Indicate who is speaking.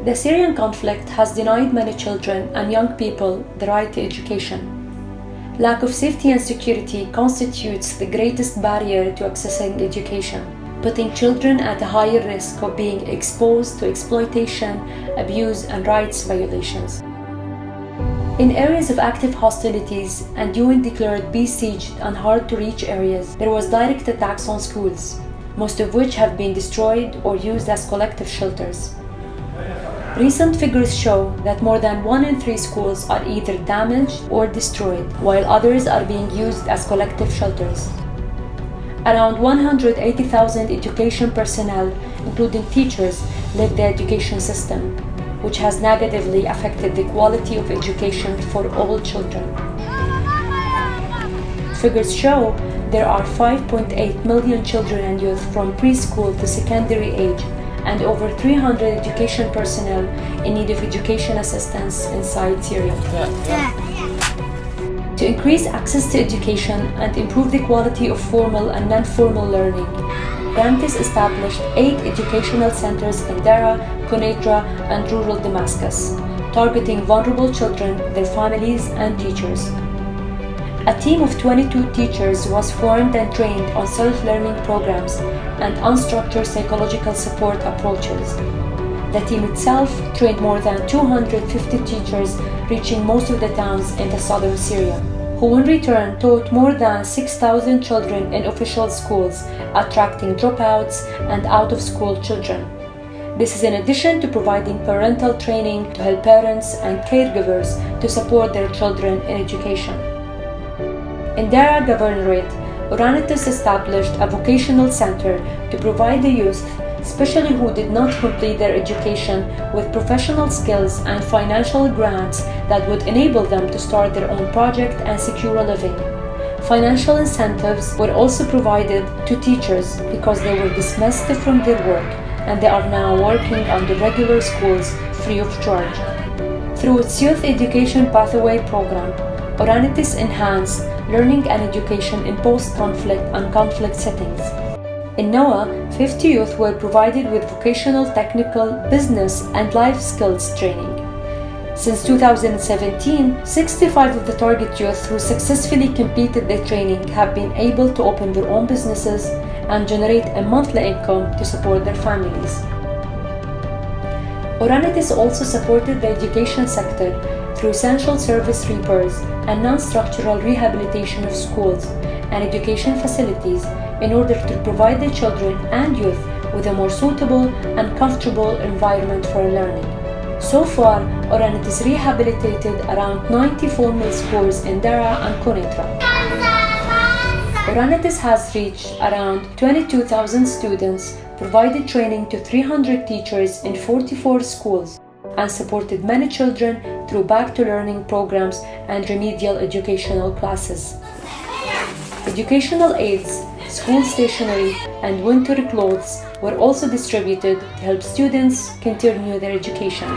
Speaker 1: The Syrian conflict has denied many children and young people the right to education. Lack of safety and security constitutes the greatest barrier to accessing education, putting children at a higher risk of being exposed to exploitation, abuse, and rights violations. In areas of active hostilities and UN declared besieged and hard-to-reach areas, there was direct attacks on schools, most of which have been destroyed or used as collective shelters. Recent figures show that more than 1 in 3 schools are either damaged or destroyed, while others are being used as collective shelters. Around 180,000 education personnel, including teachers, leave the education system, which has negatively affected the quality of education for all children. Figures show there are 5.8 million children and youth from preschool to secondary age, and over 300 education personnel in need of education assistance inside Syria. To increase access to education and improve the quality of formal and non-formal learning, Orantis established 8 educational centers in Dara, Quneitra, and rural Damascus, targeting vulnerable children, their families, and teachers. A team of 22 teachers was formed and trained on self-learning programs and unstructured psychological support approaches. The team itself trained more than 250 teachers, reaching most of the towns in the southern Syria, who in return taught more than 6,000 children in official schools, attracting dropouts and out-of-school children. This is in addition to providing parental training to help parents and caregivers to support their children in education. In Dara Governorate, Orantis established a vocational center to provide the youth, especially who did not complete their education, with professional skills and financial grants that would enable them to start their own project and secure a living. Financial incentives were also provided to teachers because they were dismissed from their work, and they are now working on the regular schools free of charge. Through its Youth Education Pathway program, Orantis enhanced learning and education in post-conflict and conflict settings. In Noah, 50 youth were provided with vocational, technical, business, and life skills training. Since 2017, 65 of the target youth who successfully completed their training have been able to open their own businesses and generate a monthly income to support their families. Orantis also supported the education sector through essential service repairs and non-structural rehabilitation of schools and education facilities in order to provide the children and youth with a more suitable and comfortable environment for learning. So far, Orantis rehabilitated around 90 formal schools in Dara and Quneitra. Orantis has reached around 22,000 students, provided training to 300 teachers in 44 schools, and supported many children through back-to-learning programs and remedial educational classes. Educational aids, school stationery, and winter clothes were also distributed to help students continue their education.